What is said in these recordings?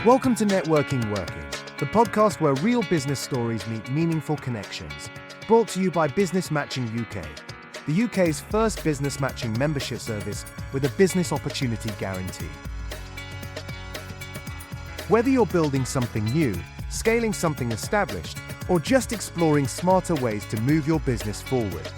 Welcome to Networking Working, the podcast where real business stories meet meaningful connections. Brought to you by Business Matching UK, the UK's first business matching membership service with a business opportunity guarantee. Whether you're building something new, scaling something established, or just exploring smarter ways to move your business forward,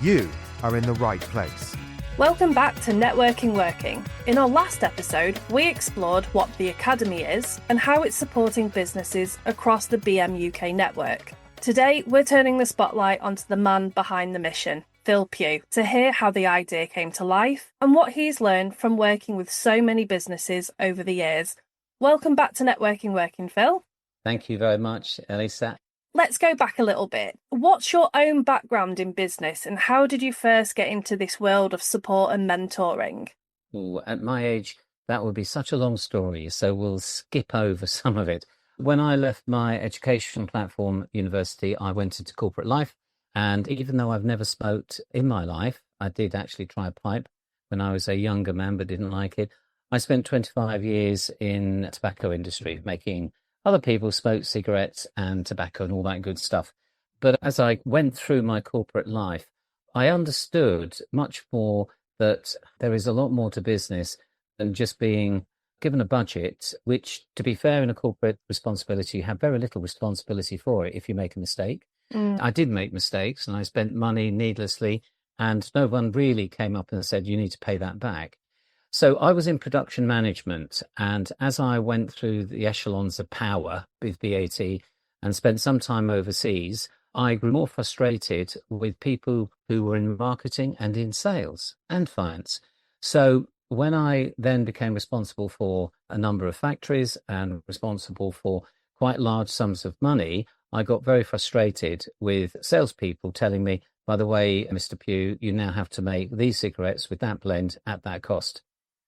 you are in the right place. Welcome back to Networking Working. In our last episode, we explored what the Academy is and how it's supporting businesses across the BMUK network. Today, we're turning the spotlight onto the man behind the mission, Pugh, to hear how the idea came to life and what he's learned from working with so many businesses over the years. Welcome back to Networking Working, Phil. Thank you very much, Elisa. Let's go back a little bit. What's your own background in business and how did you first get into this world of support and mentoring? Ooh, at my age, that would be such a long story, so we'll skip over some of it. When I left my education platform at university, I went into corporate life, and even though I've never smoked in my life, I did actually try a pipe when I was a younger man but didn't like it. I spent 25 years in the tobacco industry, making other people smoke cigarettes and tobacco and all that good stuff. But as I went through my corporate life, I understood much more that there is a lot more to business than just being given a budget, which, to be fair, in a corporate responsibility, you have very little responsibility for it if you make a mistake. I did make mistakes and I spent money needlessly, and no one really came up and said, you need to pay that back. So I was in production management, and as I went through the echelons of power with BAT and spent some time overseas, I grew more frustrated with people who were in marketing and in sales and finance. So when I then became responsible for a number of factories and responsible for quite large sums of money, I got very frustrated with salespeople telling me, by the way, Mr. Pugh, you now have to make these cigarettes with that blend at that cost.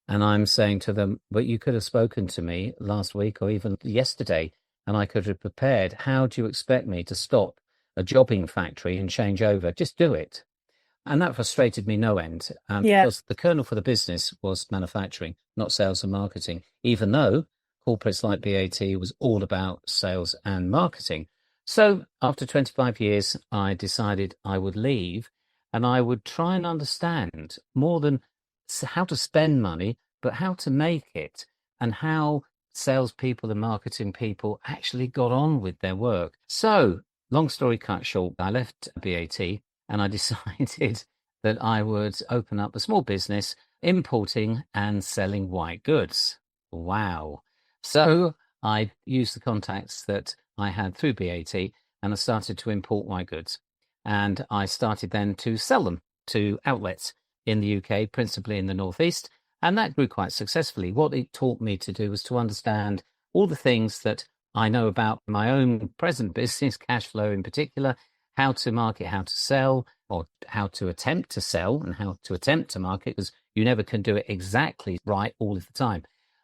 And I'm saying to them, but you could have spoken to me last week or even yesterday, and I could have prepared. How do you expect me to stop a jobbing factory and change over? Just do it. And that frustrated me no end, because the kernel for the business was manufacturing, not sales and marketing, even though corporates like BAT was all about sales and marketing. So after 25 years, I decided I would leave and I would try and understand more than how to spend money, but how to make it and how salespeople and marketing people actually got on with their work. So, long story cut short, I left BAT and I decided that I would open up a small business importing and selling white goods. Wow. So I used the contacts that I had through BAT and I started to import white goods. And I started then to sell them to outlets in the UK, principally in the Northeast, and that grew quite successfully. What it taught me to do was to understand all the things that I know about my own present business, cash flow in particular, how to market, how to sell, or how to attempt to sell and how to attempt to market, because you never can do it exactly right all of the time.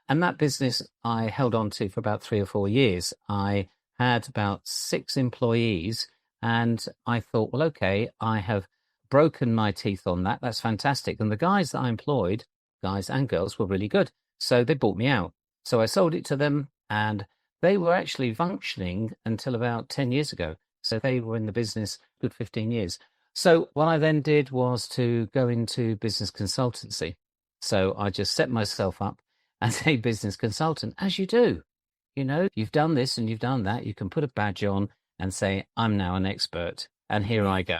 And that business I held on to for about 3 or 4 years. I had about 6 employees, and I thought, well, okay, I have broken my teeth on that. That's fantastic. And the guys that I employed, guys and girls, were really good. So they bought me out. So I sold it to them, and they were actually functioning until about 10 years ago. So they were in the business good 15 years. So what I then did was to go into business consultancy. So I just set myself up as a business consultant, as you do. You know, you've done this and you've done that. You can put a badge on and say, I'm now an expert, and here I go.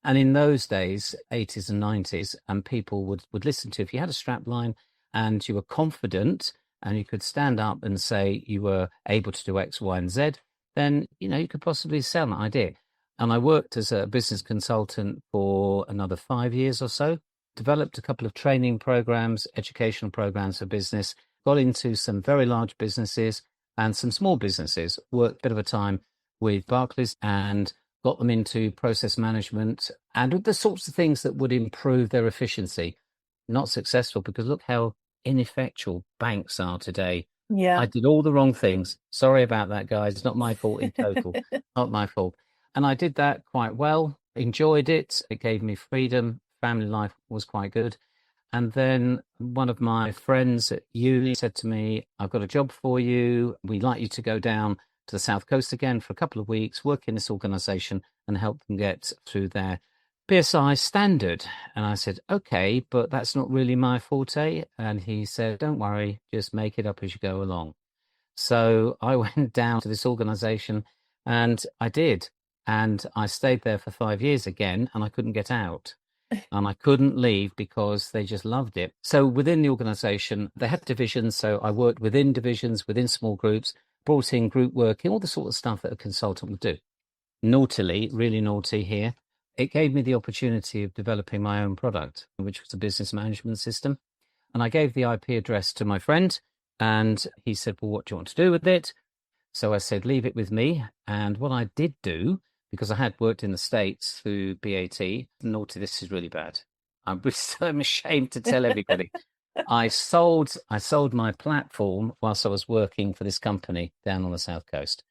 And in those days, 80s and 90s, and people would listen to, if you had a strap line and you were confident and you could stand up and say you were able to do X, Y, and Z, then, you know, you could possibly sell that idea. And I worked as a business consultant for another 5 years or so, developed a couple of training programs, educational programs for business, got into some very large businesses and some small businesses, worked a bit of a time with Barclays and got them into process management and the sorts of things that would improve their efficiency. Not successful because look how ineffectual banks are today. Yeah. I did all the wrong things. Sorry about that, guys. It's not my fault in total. Not my fault. And I did that quite well, enjoyed it. It gave me freedom. Family life was quite good. And then one of my friends at uni said to me, I've got a job for you. We'd like you to go down to the South Coast again for a couple of weeks, work in this organization and help them get through their PSI standard. And I said, okay, but that's not really my forte. And he said, don't worry, just make it up as you go along. So I went down to this organization and I did. And I stayed there for 5 years again, and I couldn't get out. And I couldn't leave because they just loved it. So within the organization, they had divisions. So I worked within divisions, within small groups, brought in group working, all the sort of stuff that a consultant would do. Naughtily, really naughty here, it gave me the opportunity of developing my own product, which was a business management system. And I gave the IP address to my friend, and he said, well, what do you want to do with it? So I said, leave it with me. And what I did do, because I had worked in the States through BAT, naughty, this is really bad. I'm ashamed to tell everybody. I sold my platform whilst I was working for this company down on the South Coast.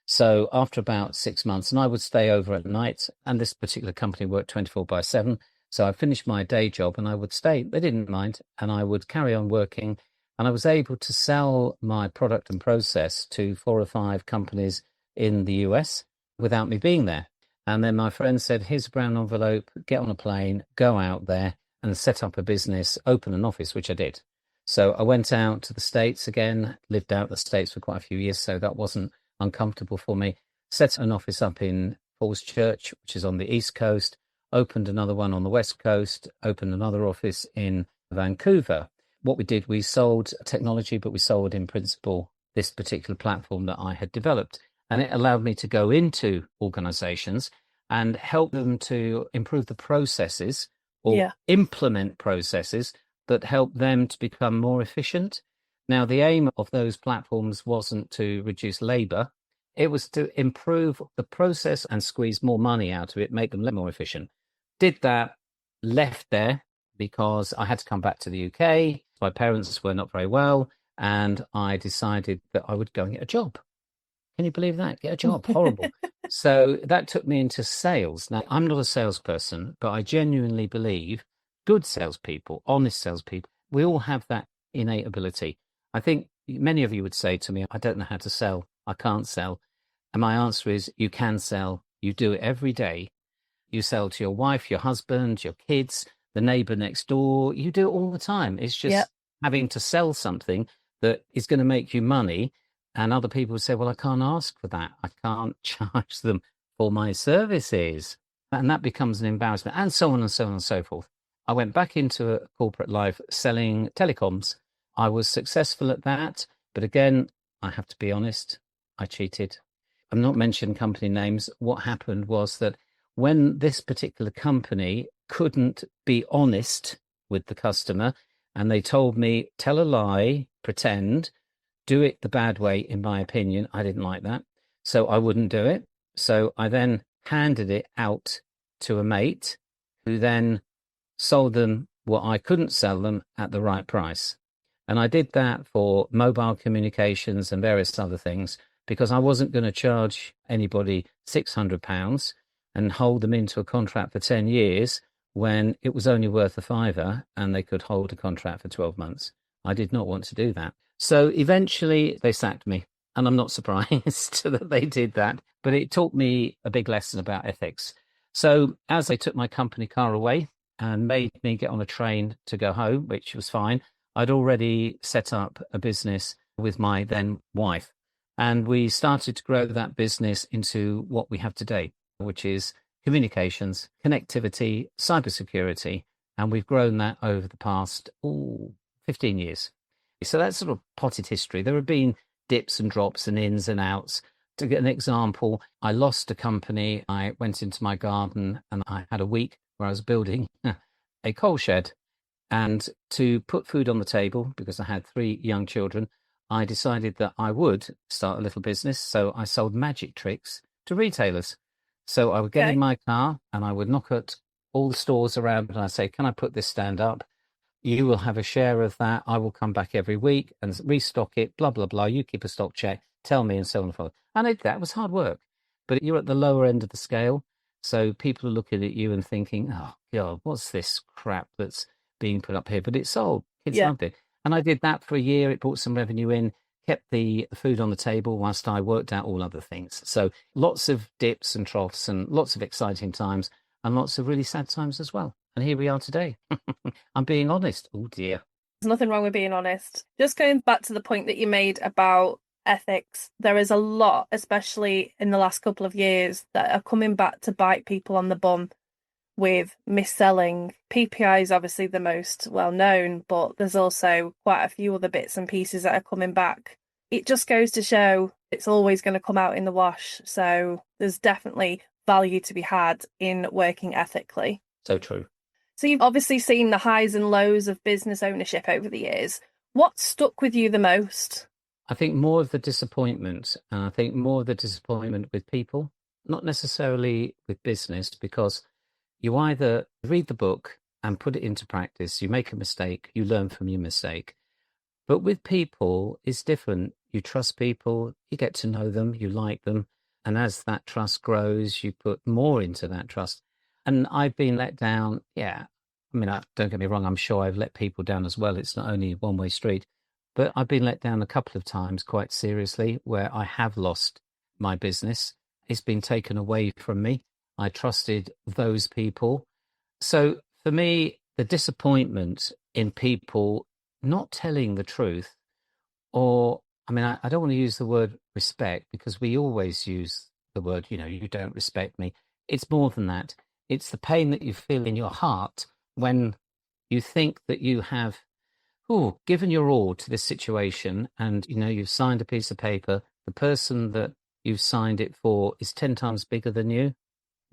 So after about 6 months, and I would stay over at night, and this particular company worked 24/7. So I finished my day job and I would stay. They didn't mind, and I would carry on working. And I was able to sell my product and process to 4 or 5 companies in the US without me being there. And then my friend said, here's a brown envelope, get on a plane, go out there and set up a business, open an office, which I did. So I went out to the States again, lived out the States for quite a few years, so that wasn't uncomfortable for me. Set an office up in Falls Church, which is on the East Coast, opened another one on the West Coast, opened another office in Vancouver. What we did, we sold technology, but we sold in principle this particular platform that I had developed. And it allowed me to go into organizations and help them to improve the processes or implement processes that help them to become more efficient. Now, the aim of those platforms wasn't to reduce labor. It was to improve the process and squeeze more money out of it, make them more efficient. Did that, left there because I had to come back to the UK. My parents were not very well, and I decided that I would go and get a job. Can you believe that? Get a job. Horrible. So that took me into sales. Now, I'm not a salesperson, but I genuinely believe good salespeople, honest salespeople, we all have that innate ability. I think many of you would say to me, I don't know how to sell. I can't sell. And my answer is, you can sell. You do it every day. You sell to your wife, your husband, your kids, the neighbor next door. You do it all the time. It's just having to sell something that is going to make you money. And other people would say, well, I can't ask for that. I can't charge them for my services. And that becomes an embarrassment, and so on and so on and so forth. I went back into a corporate life selling telecoms. I was successful at that. But again, I have to be honest, I cheated. I'm not mentioning company names. What happened was that when this particular company couldn't be honest with the customer, and they told me, tell a lie, pretend, do it the bad way, in my opinion. I didn't like that. So I wouldn't do it. So I then handed it out to a mate who then sold them what I couldn't sell them at the right price. And I did that for mobile communications and various other things because I wasn't going to charge anybody £600 and hold them into a contract for 10 years when it was only worth a fiver and they could hold a contract for 12 months. I did not want to do that. So eventually they sacked me, and I'm not surprised that they did that, but it taught me a big lesson about ethics. So as they took my company car away and made me get on a train to go home, which was fine, I'd already set up a business with my then wife, and we started to grow that business into what we have today, which is communications, connectivity, cybersecurity, and we've grown that over the past 15 years. So that's sort of potted history. There have been dips and drops and ins and outs. To get an example, I lost a company. I went into my garden and I had a week where I was building a coal shed. And to put food on the table, because I had 3 young children, I decided that I would start a little business. So I sold magic tricks to retailers. So I would get in my car and I would knock at all the stores around and I'd say, can I put this stand up? You will have a share of that. I will come back every week and restock it, blah, blah, blah. You keep a stock check, tell me, and so on and so forth. And that was hard work. But you're at the lower end of the scale. So people are looking at you and thinking, oh, God, what's this crap that's being put up here, but it sold. Kids Yeah. loved it. And I did that for a year. It brought some revenue in, kept the food on the table whilst I worked out all other things. So lots of dips and troughs and lots of exciting times and lots of really sad times as well. And here we are today. I'm being honest. Oh dear. There's nothing wrong with being honest. Just going back to the point that you made about ethics, there is a lot, especially in the last couple of years, that are coming back to bite people on the bum with mis-selling. PPI is obviously the most well known, but there's also quite a few other bits and pieces that are coming back. It just goes to show it's always going to come out in the wash. So there's definitely value to be had in working ethically. So true. So you've obviously seen the highs and lows of business ownership over the years. What stuck with you the most? I think more of the disappointment, and I think more of the disappointment with people, not necessarily with business, because you either read the book and put it into practice, you make a mistake, you learn from your mistake. But with people, it's different. You trust people, you get to know them, you like them. And as that trust grows, you put more into that trust. And I've been let down. Yeah. I mean, don't get me wrong. I'm sure I've let people down as well. It's not only a one-way street, but I've been let down a couple of times quite seriously where I have lost my business. It's been taken away from me. I trusted those people. So for me, the disappointment in people not telling the truth, or, I mean, I don't want to use the word respect because we always use the word, you don't respect me. It's more than that. It's the pain that you feel in your heart when you think that you have given your all to this situation and, you've signed a piece of paper. The person that you've signed it for is 10 times bigger than you.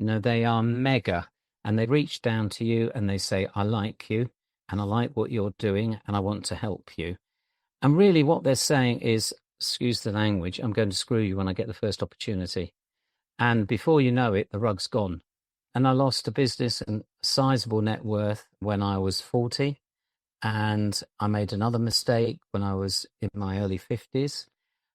They are mega. And they reach down to you and they say, I like you and I like what you're doing and I want to help you. And really what they're saying is, excuse the language, I'm going to screw you when I get the first opportunity. And before you know it, the rug's gone. And I lost a business and a sizable net worth when I was 40. And I made another mistake when I was in my early 50s.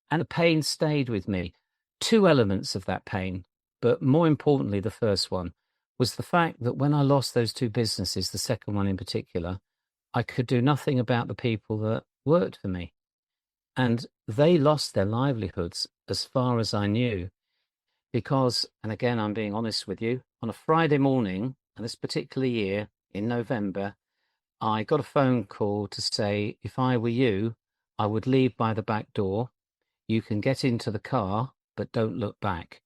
And the pain stayed with me. Two elements of that pain, but more importantly, the first one was the fact that when I lost those two businesses, the second one in particular, I could do nothing about the people that worked for me. And they lost their livelihoods as far as I knew. Because, and again, I'm being honest with you, on a Friday morning, this particular year in November, I got a phone call to say, if I were you, I would leave by the back door. You can get into the car, but don't look back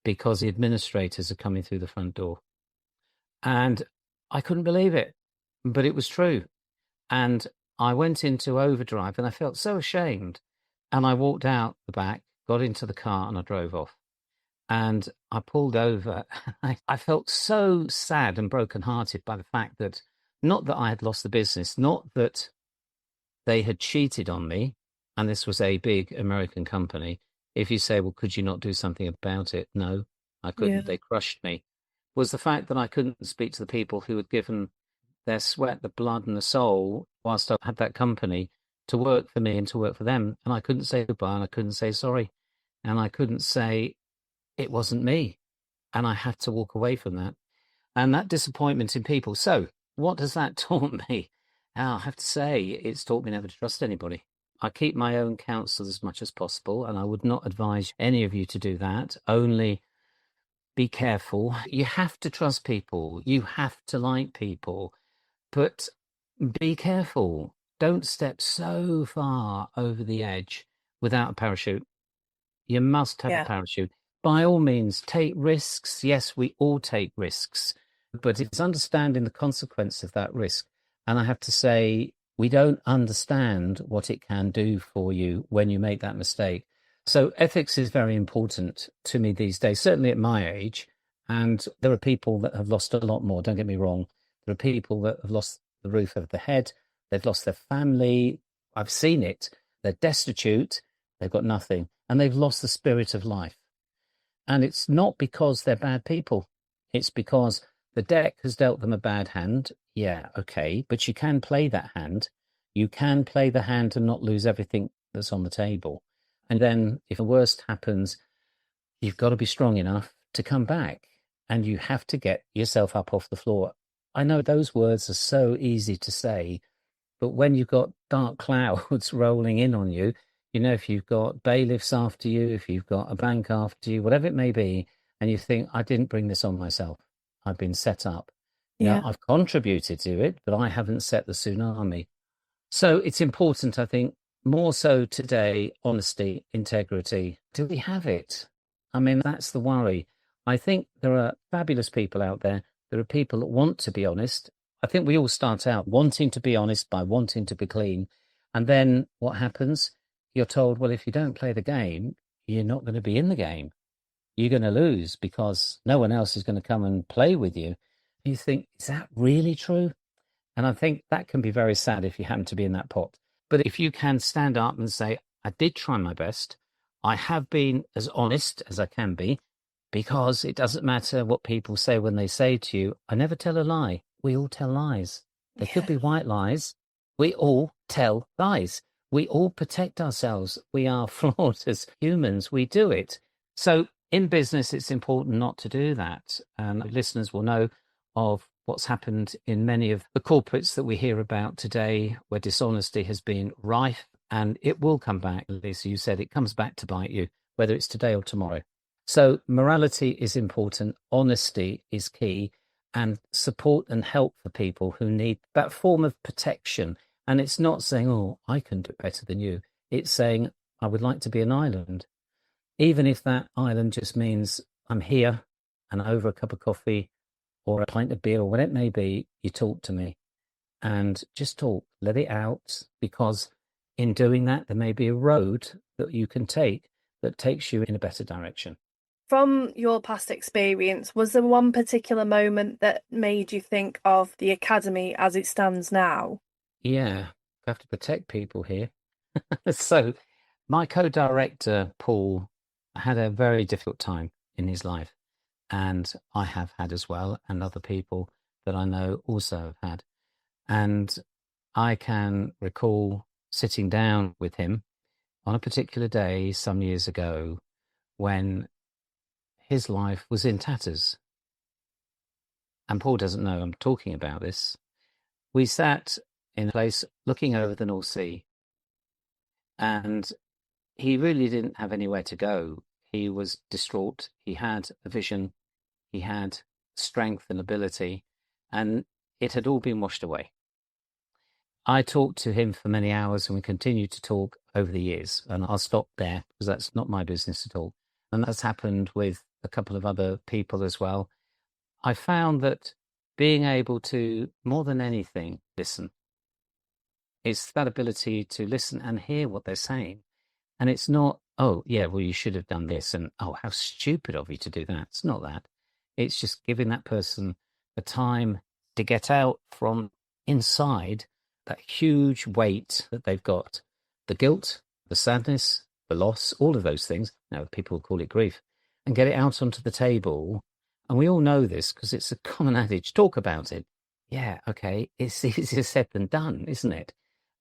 because the administrators are coming through the front door. And I couldn't believe it, but it was true. And I went into overdrive and I felt so ashamed. And I walked out the back, got into the car and I drove off. And I pulled over. I felt so sad and brokenhearted by the fact that not that I had lost the business, not that they had cheated on me, and this was a big American company. If you say, well, could you not do something about it? No, I couldn't. Yeah. They crushed me. Was the fact that I couldn't speak to the people who had given their sweat, the blood and the soul whilst I had that company to work for me and to work for them. And I couldn't say goodbye and I couldn't say sorry. And I couldn't say it wasn't me. And I had to walk away from that. And that disappointment in people. So what does that taught me? I have to say, it's taught me never to trust anybody. I keep my own counsel as much as possible, and I would not advise any of you to do that. Only be careful. You have to trust people. You have to like people. But be careful. Don't step so far over the edge without a parachute. You must have a parachute. By all means, take risks. Yes, we all take risks. But it's understanding the consequence of that risk. And I have to say, we don't understand what it can do for you when you make that mistake. So ethics is very important to me these days, certainly at my age. And there are people that have lost a lot more. Don't get me wrong. There are people that have lost the roof over their head. They've lost their family. I've seen it. They're destitute. They've got nothing. And they've lost the spirit of life. And it's not because they're bad people. It's because the deck has dealt them a bad hand. Yeah, okay. But you can play that hand. You can play the hand and not lose everything that's on the table. And then if the worst happens, you've got to be strong enough to come back. And you have to get yourself up off the floor. I know those words are so easy to say, but when you've got dark clouds rolling in on you, if you've got bailiffs after you, if you've got a bank after you, whatever it may be, and you think, I didn't bring this on myself. I've been set up. Yeah. I've contributed to it, but I haven't set the tsunami. So it's important, I think, more so today, honesty, integrity. Do we have it? I mean, that's the worry. I think there are fabulous people out there. There are people that want to be honest. I think we all start out wanting to be honest by wanting to be clean. And then what happens? You're told, well, if you don't play the game, you're not going to be in the game. You're going to lose because no one else is going to come and play with you. You think, is that really true? And I think that can be very sad if you happen to be in that pot. But if you can stand up and say, I did try my best, I have been as honest as I can be, because it doesn't matter what people say when they say to you, I never tell a lie. We all tell lies. They could be white lies. We all tell lies. We all protect ourselves. We are flawed as humans. We do it. So in business, it's important not to do that. And listeners will know of what's happened in many of the corporates that we hear about today, where dishonesty has been rife, and it will come back. Lisa, you said it comes back to bite you, whether it's today or tomorrow. So morality is important, honesty is key, and support and help for people who need that form of protection. And it's not saying, oh, I can do it better than you. It's saying, I would like to be an island. Even if that island just means I'm here and over a cup of coffee or a pint of beer or whatever it may be, you talk to me and just talk, let it out, because in doing that, there may be a road that you can take that takes you in a better direction. From your past experience, was there one particular moment that made you think of the Academy as it stands now? Yeah, I have to protect people here. So my co-director, Paul, had a very difficult time in his life. And I have had as well, and other people that I know also have had. And I can recall sitting down with him on a particular day some years ago when his life was in tatters. And Paul doesn't know I'm talking about this. We sat in a place looking over the North Sea, and he really didn't have anywhere to go. He was distraught. He had a vision. He had strength and ability, and it had all been washed away. I talked to him for many hours, and we continued to talk over the years. And I'll stop there because that's not my business at all. And that's happened with a couple of other people as well. I found that being able to, more than anything, listen. It's that ability to listen and hear what they're saying. And it's not, oh, yeah, well, you should have done this. And, oh, how stupid of you to do that. It's not that. It's just giving that person the time to get out from inside that huge weight that they've got. The guilt, the sadness, the loss, all of those things. Now, people call it grief. And get it out onto the table. And we all know this because it's a common adage. Talk about it. Yeah, okay. It's easier said than done, isn't it?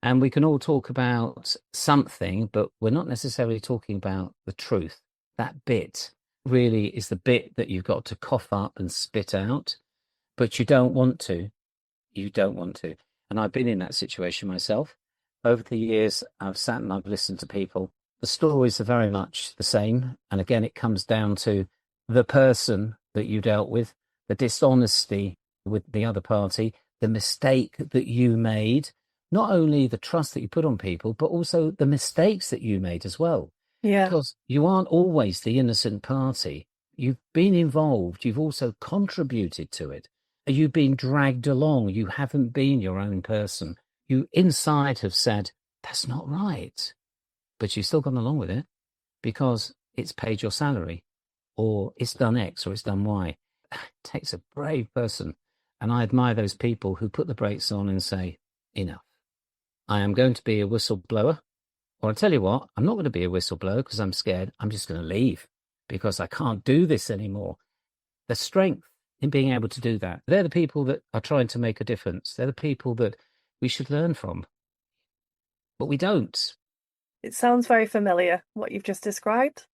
And we can all talk about something, but we're not necessarily talking about the truth. That bit really is the bit that you've got to cough up and spit out, but you don't want to. You don't want to. And I've been in that situation myself. Over the years, I've sat and I've listened to people. The stories are very much the same. And again, it comes down to the person that you dealt with, the dishonesty with the other party, the mistake that you made. Not only the trust that you put on people, but also the mistakes that you made as well. Yeah. Because you aren't always the innocent party. You've been involved. You've also contributed to it. You've been dragged along. You haven't been your own person. You inside have said, that's not right. But you've still gone along with it because it's paid your salary or it's done X or it's done Y. It takes a brave person. And I admire those people who put the brakes on and say, enough. I am going to be a whistleblower. Or I tell you what, I'm not going to be a whistleblower because I'm scared. I'm just going to leave because I can't do this anymore. The strength in being able to do that. They're the people that are trying to make a difference. They're the people that we should learn from. But we don't. It sounds very familiar, what you've just described.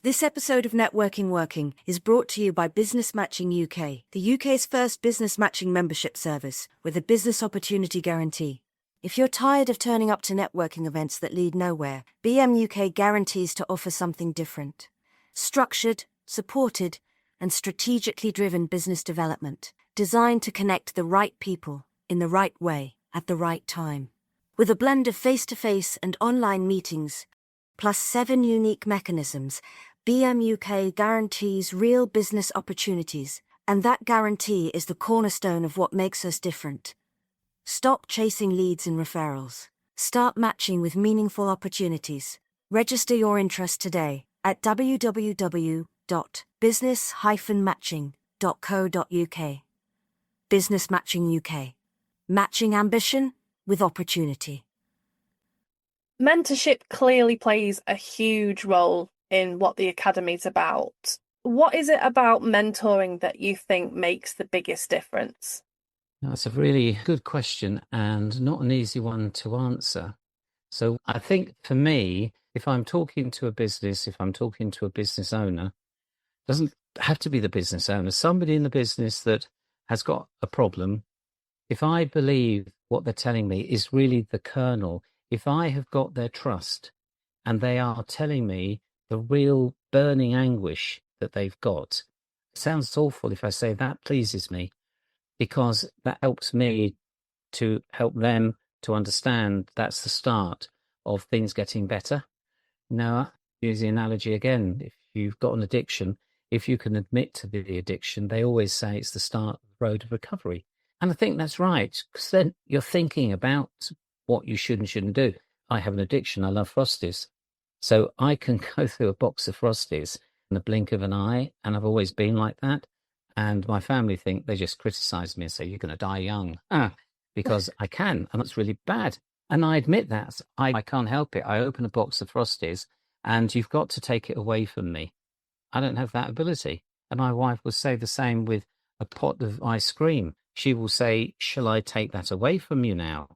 This episode of Networking Working is brought to you by Business Matching UK, the UK's first business matching membership service with a business opportunity guarantee. If you're tired of turning up to networking events that lead nowhere, BMUK guarantees to offer something different. Structured, supported, and strategically driven business development, designed to connect the right people in the right way at the right time. With a blend of face-to-face and online meetings, plus 7 unique mechanisms, BMUK guarantees real business opportunities, and that guarantee is the cornerstone of what makes us different. Stop chasing leads and referrals. Start matching with meaningful opportunities. Register your interest today at www.business-matching.co.uk. Business Matching UK. Matching ambition with opportunity. Mentorship clearly plays a huge role in what the Academy's about. What is it about mentoring that you think makes the biggest difference? That's a really good question and not an easy one to answer. So I think for me, if I'm talking to a business, if I'm talking to a business owner, it doesn't have to be the business owner, somebody in the business that has got a problem. If I believe what they're telling me is really the kernel, if I have got their trust and they are telling me the real burning anguish that they've got, it sounds awful if I say that pleases me, because that helps me to help them to understand that's the start of things getting better. Now, use the analogy again, if you've got an addiction, if you can admit to the addiction, they always say it's the start of the road of recovery. And I think that's right, because then you're thinking about what you should and shouldn't do. I have an addiction. I love Frosties. So I can go through a box of Frosties in the blink of an eye, and I've always been like that. And my family think, they just criticize me and say, you're going to die young. Because I can, and it's really bad. And I admit that. I can't help it. I open a box of Frosties, and you've got to take it away from me. I don't have that ability. And my wife will say the same with a pot of ice cream. She will say, shall I take that away from you now?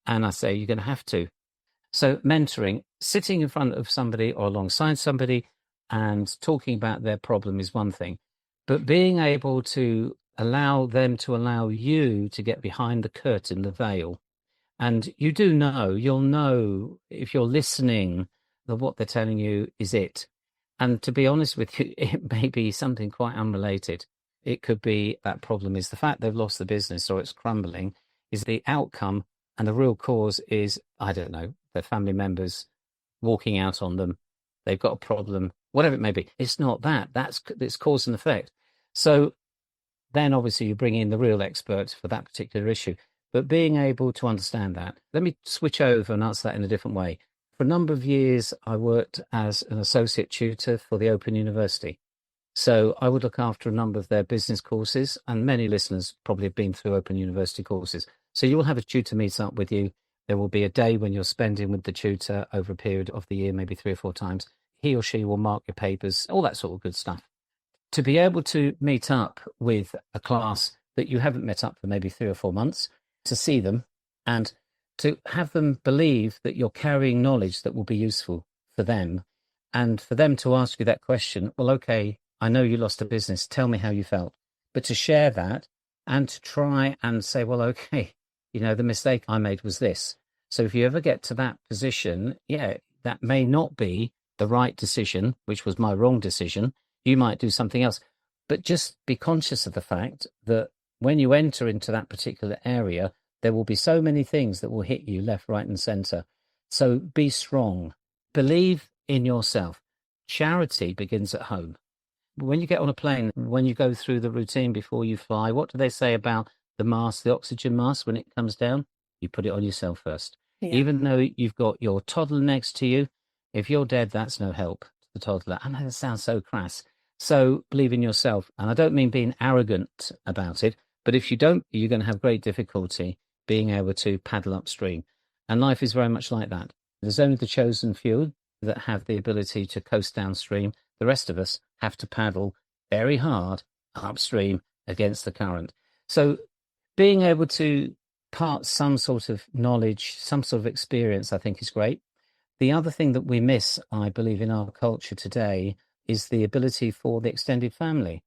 And I say, you're going to have to. So mentoring, sitting in front of somebody or alongside somebody and talking about their problem is one thing. But being able to allow them to allow you to get behind the curtain, the veil. And you do know, you'll know if you're listening that what they're telling you is it. And to be honest with you, it may be something quite unrelated. It could be that problem is the fact they've lost the business or it's crumbling is the outcome, and the real cause is, I don't know, their family members walking out on them. They've got a problem, whatever it may be. It's not that. It's cause and effect. So then obviously you bring in the real expert for that particular issue. But being able to understand that, let me switch over and answer that in a different way. For a number of years, I worked as an associate tutor for the Open University. So I would look after a number of their business courses, and many listeners probably have been through Open University courses. So you will have a tutor meet up with you. There will be a day when you're spending with the tutor over a period of the year, maybe 3 or 4 times. He or she will mark your papers, all that sort of good stuff. To be able to meet up with a class that you haven't met up for maybe 3 or 4 months, to see them and to have them believe that you're carrying knowledge that will be useful for them, and for them to ask you that question, well, okay, I know you lost a business, tell me how you felt. But to share that and to try and say, well, okay, the mistake I made was this. So if you ever get to that position, that may not be the right decision, which was my wrong decision. You might do something else. But just be conscious of the fact that when you enter into that particular area, there will be so many things that will hit you left, right, and center. So be strong. Believe in yourself. Charity begins at home. When you get on a plane, when you go through the routine before you fly, what do they say about the mask, the oxygen mask, when it comes down? You put it on yourself first. Yeah. Even though you've got your toddler next to you, if you're dead, that's no help to the toddler. I know that sounds so crass. So believe in yourself. And I don't mean being arrogant about it, but if you don't, you're going to have great difficulty being able to paddle upstream. And life is very much like that. There's only the chosen few that have the ability to coast downstream. The rest of us have to paddle very hard upstream against the current. So being able to part some sort of knowledge, some sort of experience, I think is great. The other thing that we miss, I believe, in our culture today, is the ability for the extended family.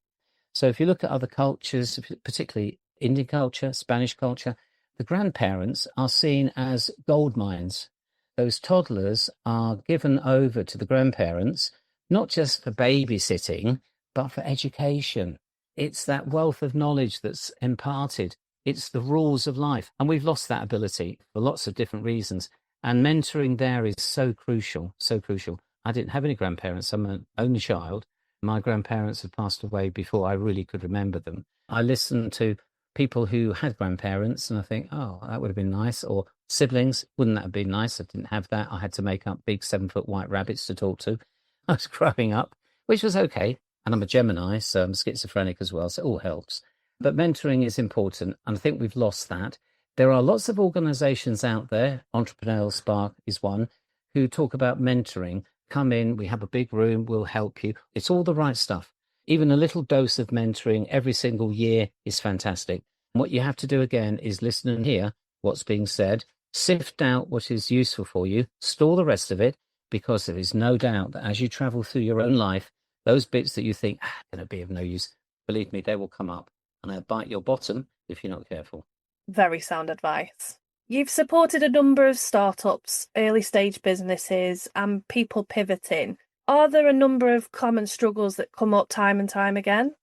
So if you look at other cultures, particularly Indian culture, Spanish culture, the grandparents are seen as gold mines. Those toddlers are given over to the grandparents, not just for babysitting, but for education. It's that wealth of knowledge that's imparted. It's the rules of life. And we've lost that ability for lots of different reasons. And mentoring there is so crucial, so crucial. I didn't have any grandparents. I'm an only child. My grandparents had passed away before I really could remember them. I listened to people who had grandparents and I think, oh, that would have been nice. Or siblings, wouldn't that have been nice? I didn't have that. I had to make up big 7-foot white rabbits to talk to. I was growing up, which was okay. And I'm a Gemini, so I'm schizophrenic as well, so it all helps. But mentoring is important, and I think we've lost that. There are lots of organizations out there, Entrepreneurial Spark is one, who talk about mentoring. Come in, we have a big room, we'll help you. It's all the right stuff. Even a little dose of mentoring every single year is fantastic. And what you have to do again is listen and hear what's being said, sift out what is useful for you, store the rest of it, because there is no doubt that as you travel through your own life, those bits that you think are going to be of no use, believe me, they will come up and they'll bite your bottom if you're not careful. Very sound advice. You've supported a number of startups, early stage businesses, and people pivoting. Are there a number of common struggles that come up time and time again?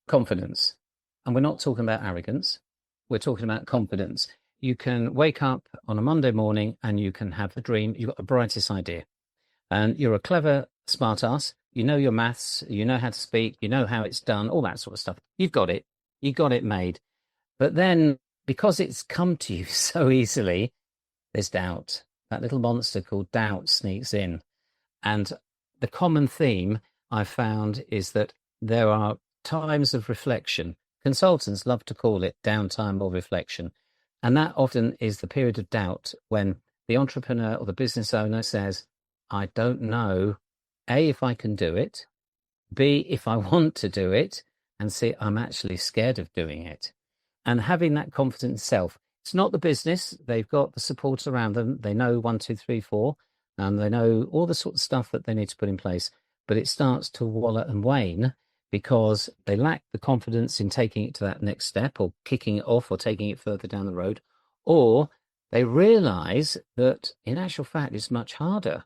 Confidence. And we're not talking about arrogance. We're talking about confidence. You can wake up on a Monday morning and you can have a dream. You've got the brightest idea. And you're a clever smart ass. You know your maths, you know how to speak, you know how it's done, all that sort of stuff. You've got it. You got it made. But then, because it's come to you so easily, there's doubt. That little monster called doubt sneaks in. And the common theme I've found is that there are times of reflection. Consultants love to call it downtime or reflection. And that often is the period of doubt when the entrepreneur or the business owner says, I don't know, A, if I can do it, B, if I want to do it, and C, I'm actually scared of doing it. And having that confidence in self, it's not the business. They've got the support around them. They know 1, 2, 3, 4, and they know all the sort of stuff that they need to put in place. But it starts to wallow and wane because they lack the confidence in taking it to that next step or kicking it off or taking it further down the road. Or they realize that in actual fact, it's much harder.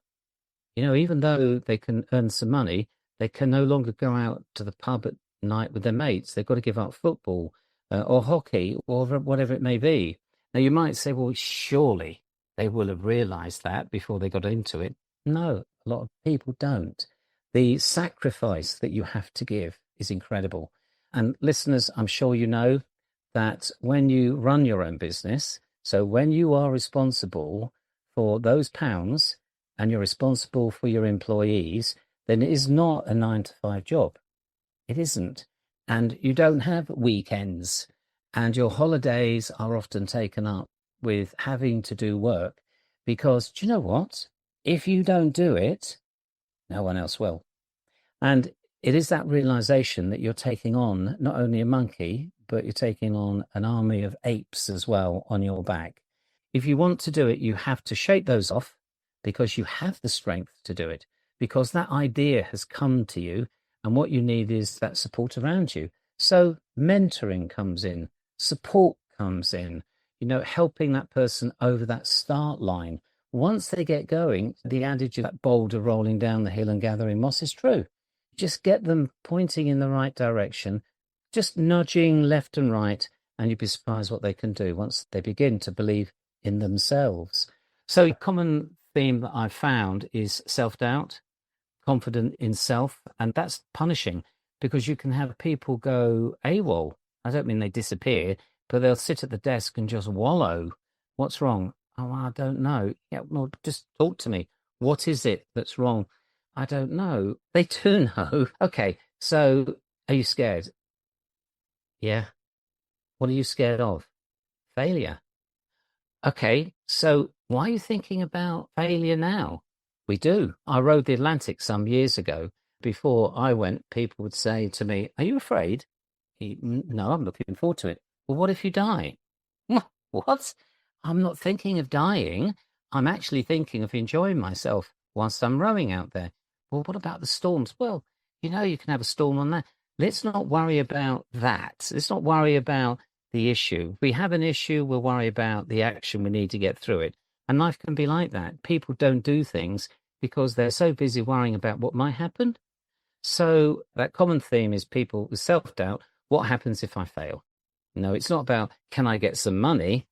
You know, even though they can earn some money, they can no longer go out to the pub at night with their mates. They've got to give up football or hockey or whatever it may be. Now, you might say, well, surely they will have realized that before they got into it. No, a lot of people don't. The sacrifice that you have to give is incredible. And listeners, I'm sure you know that when you run your own business, so when you are responsible for those pounds, and you're responsible for your employees, then it is not a 9-to-5 job. It isn't. And you don't have weekends. And your holidays are often taken up with having to do work because, do you know what? If you don't do it, no one else will. And it is that realization that you're taking on not only a monkey, but you're taking on an army of apes as well on your back. If you want to do it, you have to shake those off, because you have the strength to do it, because that idea has come to you and what you need is that support around you. So mentoring comes in, support comes in, you know, helping that person over that start line. Once they get going, the adage of that boulder rolling down the hill and gathering moss is true. Just get them pointing in the right direction, just nudging left and right, and you'd be surprised what they can do once they begin to believe in themselves. So a common theme that I've found is self-doubt, confident in self, and that's punishing because you can have people go AWOL. I don't mean they disappear, but they'll sit at the desk and just wallow. What's wrong? Oh, I don't know. Yeah, well, just talk to me. What is it that's wrong? I don't know. They do know. Okay, so are you scared? Yeah. What are you scared of? Failure. Okay, so why are you thinking about failure now? We do. I rode the Atlantic some years ago. Before I went, people would say to me, are you afraid? No, I'm looking forward to it. Well, what if you die? What? I'm not thinking of dying. I'm actually thinking of enjoying myself whilst I'm rowing out there. Well, what about the storms? Well, you can have a storm on that. Let's not worry about that. Let's not worry about the issue. If we have an issue, we'll worry about the action we need to get through it. And life can be like that. People don't do things because they're so busy worrying about what might happen. So that common theme is people with self-doubt. What happens if I fail? No, it's not about, can I get some money?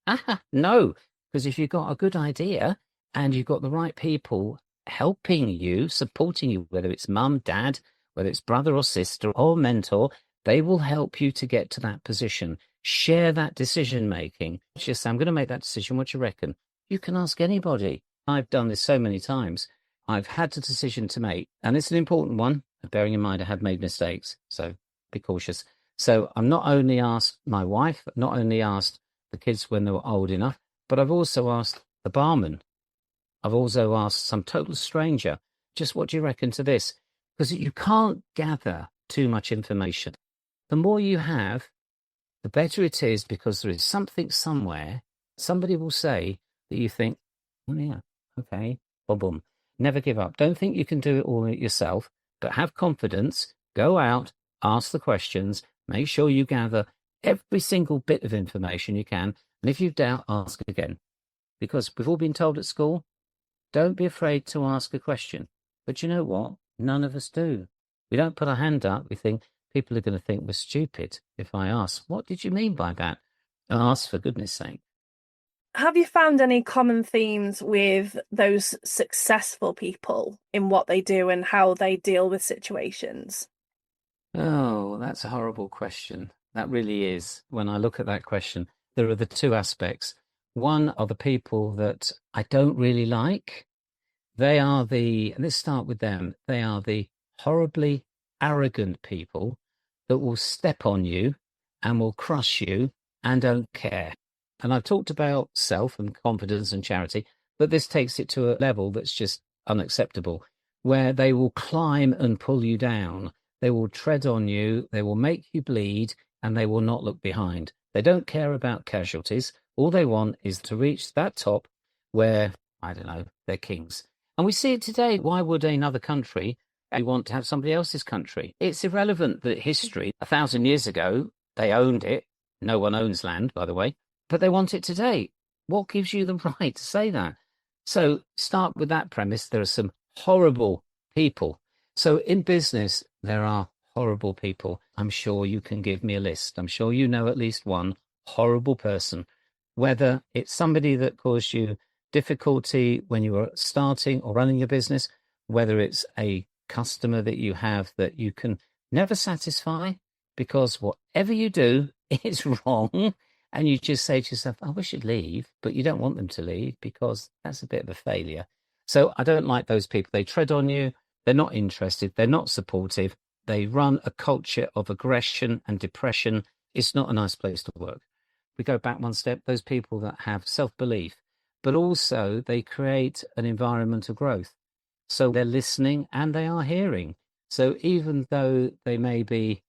No, because if you've got a good idea and you've got the right people helping you, supporting you, whether it's mum, dad, whether it's brother or sister or mentor, they will help you to get to that position. Share that decision making. Just say, I'm going to make that decision. What do you reckon? You can ask anybody. I've done this so many times. I've had a decision to make, and it's an important one, bearing in mind I have made mistakes, so be cautious. So I'm not only asked my wife, not only asked the kids when they were old enough, but I've also asked the barman. I've also asked some total stranger, just what do you reckon to this? Because you can't gather too much information. The more you have, the better it is, because there is something somewhere, somebody will say that you think, oh yeah, okay, boom, boom. Never give up. Don't think you can do it all yourself, but have confidence, go out, ask the questions, make sure you gather every single bit of information you can. And if you doubt, ask again. Because we've all been told at school, don't be afraid to ask a question. But you know what? None of us do. We don't put our hand up. We think people are going to think we're stupid if I ask. What did you mean by that? Ask, for goodness sake. Have you found any common themes with those successful people in what they do and how they deal with situations? Oh, that's a horrible question. That really is. When I look at that question, there are the two aspects. One are the people that I don't really like. They are let's start with them. They are the horribly arrogant people that will step on you and will crush you and don't care. And I've talked about self and confidence and charity, but this takes it to a level that's just unacceptable, where they will climb and pull you down. They will tread on you, they will make you bleed, and they will not look behind. They don't care about casualties. All they want is to reach that top where, I don't know, they're kings. And we see it today. Why would another country want to have somebody else's country? It's irrelevant that history, 1,000 years ago, they owned it. No one owns land, by the way. But they want it today. What gives you the right to say that? So start with that premise. There are some horrible people. So in business, there are horrible people. I'm sure you can give me a list. I'm sure you know at least one horrible person, whether it's somebody that caused you difficulty when you were starting or running your business, whether it's a customer that you have that you can never satisfy because whatever you do is wrong. And you just say to yourself, I wish you'd leave, but you don't want them to leave because that's a bit of a failure. So I don't like those people. They tread on you. They're not interested. They're not supportive. They run a culture of aggression and depression. It's not a nice place to work. We go back one step, those people that have self-belief, but also they create an environment of growth. So they're listening and they are hearing. So even though they may be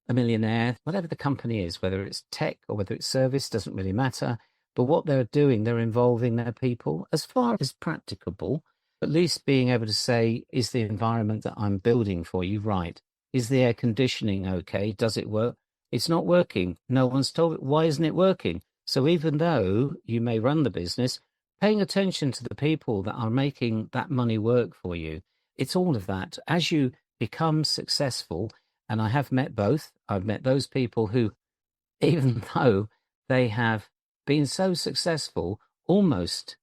a millionaire, whatever the company is, whether it's tech or whether it's service, doesn't really matter. But what they're doing, they're involving their people as far as practicable, at least being able to say, is the environment that I'm building for you right? Is the air conditioning okay? Does it work? It's not working. No one's told it. Why isn't it working? So even though you may run the business, paying attention to the people that are making that money work for you, it's all of that. As you become successful, and I have met both. I've met those people who, even though they have been so successful almost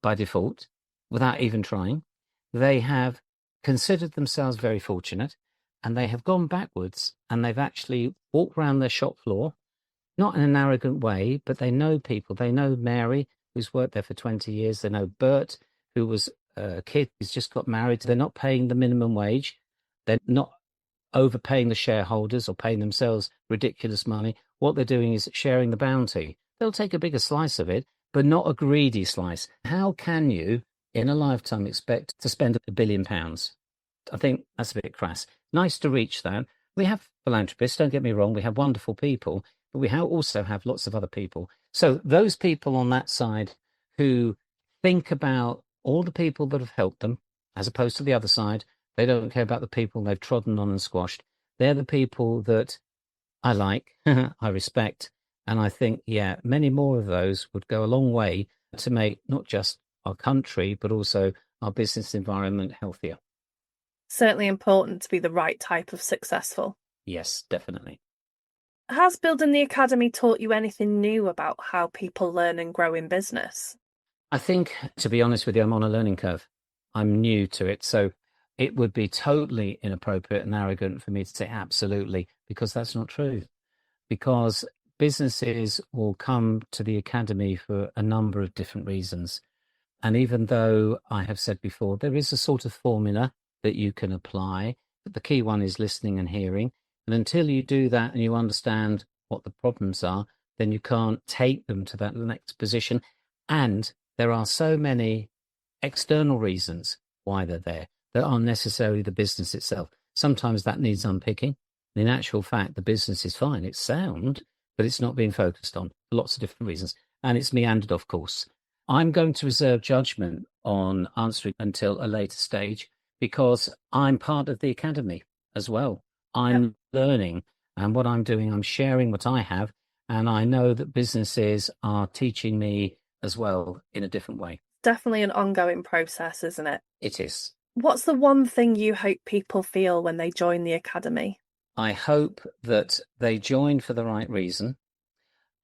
by default, without even trying, they have considered themselves very fortunate and they have gone backwards and they've actually walked around their shop floor, not in an arrogant way, but they know people. They know Mary, who's worked there for 20 years. They know Bert, who was a kid who's just got married. They're not paying the minimum wage. They're not overpaying the shareholders or paying themselves ridiculous money. What they're doing is sharing the bounty. They'll take a bigger slice of it, but not a greedy slice. How can you, in a lifetime, expect to spend £1 billion? I think that's a bit crass. Nice to reach that. We have philanthropists, don't get me wrong, we have wonderful people, but we also have lots of other people. So those people on that side who think about all the people that have helped them, as opposed to the other side, They don't care about the people they've trodden on and squashed. They're the people that I like, I respect, and I think, yeah, many more of those would go a long way to make not just our country, but also our business environment healthier. Certainly important to be the right type of successful. Yes, definitely. Has building the academy taught you anything new about how people learn and grow in business? I think, to be honest with you, I'm on a learning curve. I'm new to it. So it would be totally inappropriate and arrogant for me to say absolutely, because that's not true. Because businesses will come to the academy for a number of different reasons. And even though I have said before, there is a sort of formula that you can apply, but the key one is listening and hearing. And until you do that and you understand what the problems are, then you can't take them to that next position. And there are so many external reasons why they're there that aren't necessarily the business itself. Sometimes that needs unpicking. In actual fact, the business is fine. It's sound, but it's not being focused on for lots of different reasons. And it's meandered off course. I'm going to reserve judgment on answering until a later stage because I'm part of the academy as well. I'm learning, and what I'm doing, I'm sharing what I have. And I know that businesses are teaching me as well in a different way. Definitely an ongoing process, isn't it? It is. What's the one thing you hope people feel when they join the academy? I hope that they join for the right reason.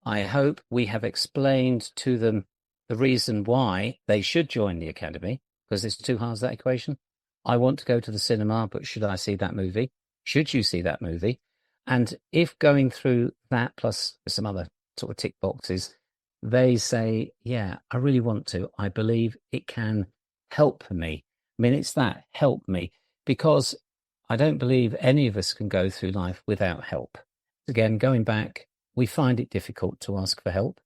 I hope we have explained to them the reason why they should join the academy, because there's two halves of that equation. I want to go to the cinema, but should I see that movie? Should you see that movie? And if going through that plus some other sort of tick boxes, they say, yeah, I really want to. I believe it can help me. I mean, it's that help me, because I don't believe any of us can go through life without help. Again, going back, we find it difficult to ask for help.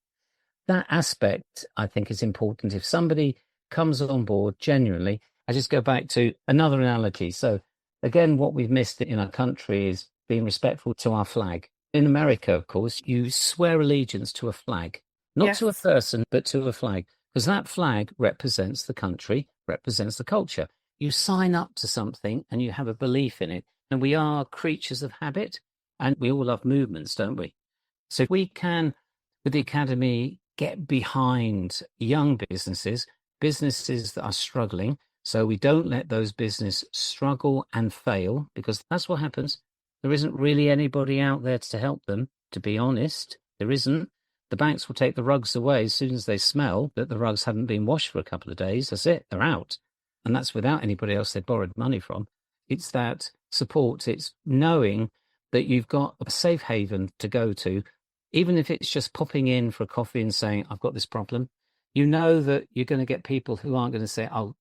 That aspect, I think, is important. If somebody comes on board genuinely, I just go back to another analogy. So again, what we've missed in our country is being respectful to our flag. In America, of course, you swear allegiance to a flag, not to a person, but to a flag, because that flag represents the country, represents the culture. You sign up to something and you have a belief in it. And we are creatures of habit, and we all love movements, don't we? So if we can, with the academy, get behind young businesses, businesses that are struggling, so we don't let those businesses struggle and fail, because that's what happens. There isn't really anybody out there to help them, to be honest. There isn't. The banks will take the rugs away as soon as they smell that the rugs haven't been washed for a couple of days. That's it. They're out. And that's without anybody else they borrowed money from. It's that support. It's knowing that you've got a safe haven to go to, even if it's just popping in for a coffee and saying, I've got this problem. You know that you're going to get people who aren't going to say, oh,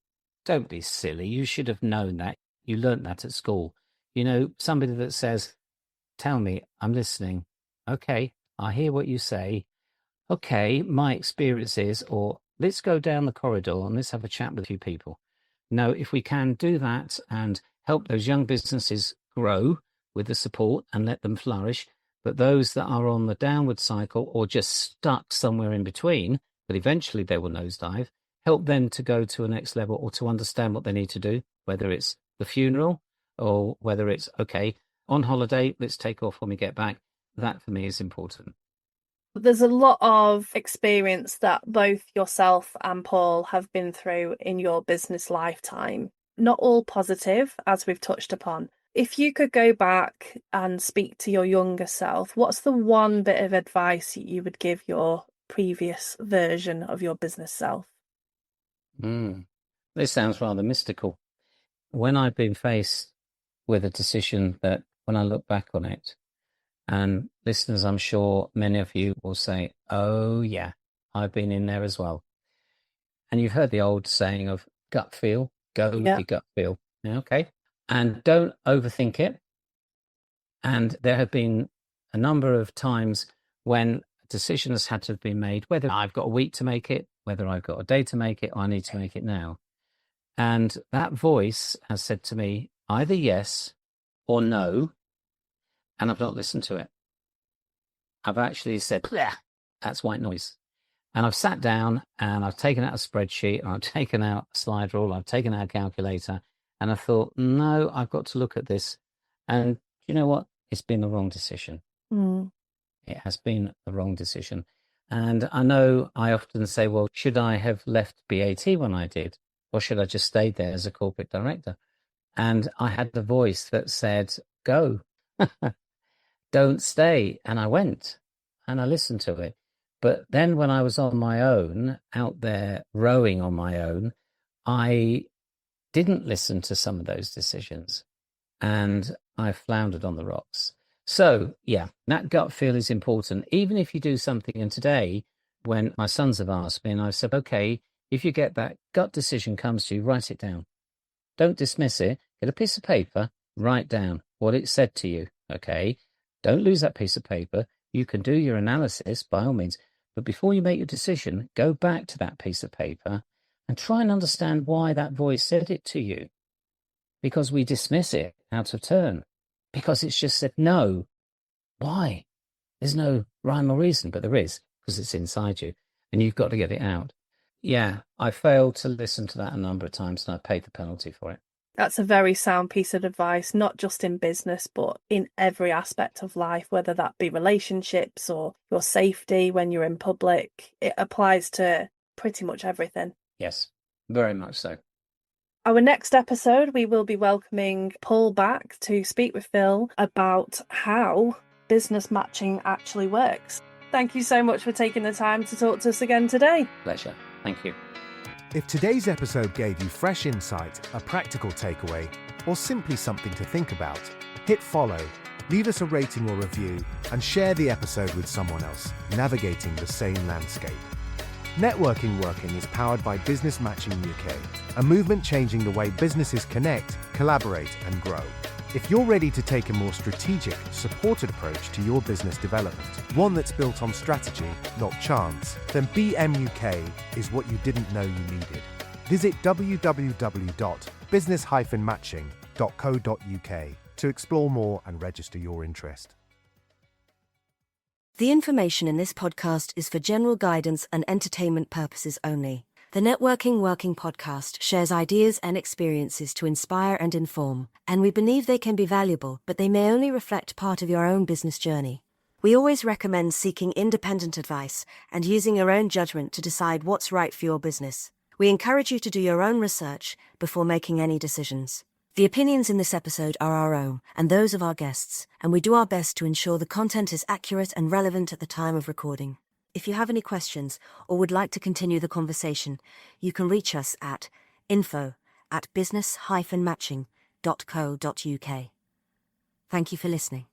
don't be silly. You should have known that. You learnt that at school. You know, somebody that says, tell me, I'm listening. Okay, I hear what you say. Okay, my experience is, or let's go down the corridor and let's have a chat with a few people. No, if we can do that and help those young businesses grow with the support and let them flourish, but those that are on the downward cycle or just stuck somewhere in between, but eventually they will nosedive, help them to go to a next level or to understand what they need to do, whether it's the funeral or whether it's, okay, on holiday, let's take off when we get back. That for me is important. There's a lot of experience that both yourself and Paul have been through in your business lifetime. Not all positive, as we've touched upon. If you could go back and speak to your younger self, what's the one bit of advice you would give your previous version of your business self? This sounds rather mystical. When I've been faced with a decision that when I look back on it, and listeners, I'm sure many of you will say, oh yeah, I've been in there as well. And you've heard the old saying of gut feel, go with your gut feel. Okay. And don't overthink it. And there have been a number of times when a decision has had to have been made, whether I've got a week to make it, whether I've got a day to make it, or I need to make it now. And that voice has said to me, either yes or no, and I've not listened to it. I've actually said, that's white noise. And I've sat down and I've taken out a spreadsheet, and I've taken out a slide rule, I've taken out a calculator, And I thought, no, I've got to look at this. And you know what? It's been the wrong decision. Mm. It has been the wrong decision. And I know I often say, well, should I have left BAT when I did? Or should I just stay there as a corporate director? And I had the voice that said, go, don't stay. And I went and I listened to it. But then when I was on my own, out there rowing on my own, I didn't listen to some of those decisions and I floundered on the rocks. So, yeah, that gut feel is important. Even if you do something, and today, when my sons have asked me, and I've said, okay, if you get that gut decision comes to you, write it down. Don't dismiss it. Get a piece of paper, write down what it said to you, okay? Don't lose that piece of paper. You can do your analysis by all means, but before you make your decision, go back to that piece of paper and try and understand why that voice said it to you. Because we dismiss it out of turn. Because it's just said no. Why? There's no rhyme or reason, but there is, because it's inside you, and you've got to get it out. Yeah, I failed to listen to that a number of times, and I paid the penalty for it. That's a very sound piece of advice, not just in business, but in every aspect of life, whether that be relationships or your safety when you're in public. It applies to pretty much everything. Yes, very much so. Our next episode, we will be welcoming Paul back to speak with Phil about how business matching actually works. Thank you so much for taking the time to talk to us again today. Pleasure. Thank you. If today's episode gave you fresh insight, a practical takeaway, or simply something to think about, hit follow, leave us a rating or review, and share the episode with someone else navigating the same landscape. Networking Working is powered by Business Matching UK, a movement changing the way businesses connect, collaborate, and grow. If you're ready to take a more strategic, supported approach to your business development, one that's built on strategy, not chance, then BMUK is what you didn't know you needed. Visit www.business-matching.co.uk to explore more and register your interest. The information in this podcast is for general guidance and entertainment purposes only. The Networking Working podcast shares ideas and experiences to inspire and inform, and we believe they can be valuable, but they may only reflect part of your own business journey. We always recommend seeking independent advice and using your own judgment to decide what's right for your business. We encourage you to do your own research before making any decisions. The opinions in this episode are our own and those of our guests, and we do our best to ensure the content is accurate and relevant at the time of recording. If you have any questions or would like to continue the conversation, you can reach us at info@business-matching.co.uk. Thank you for listening.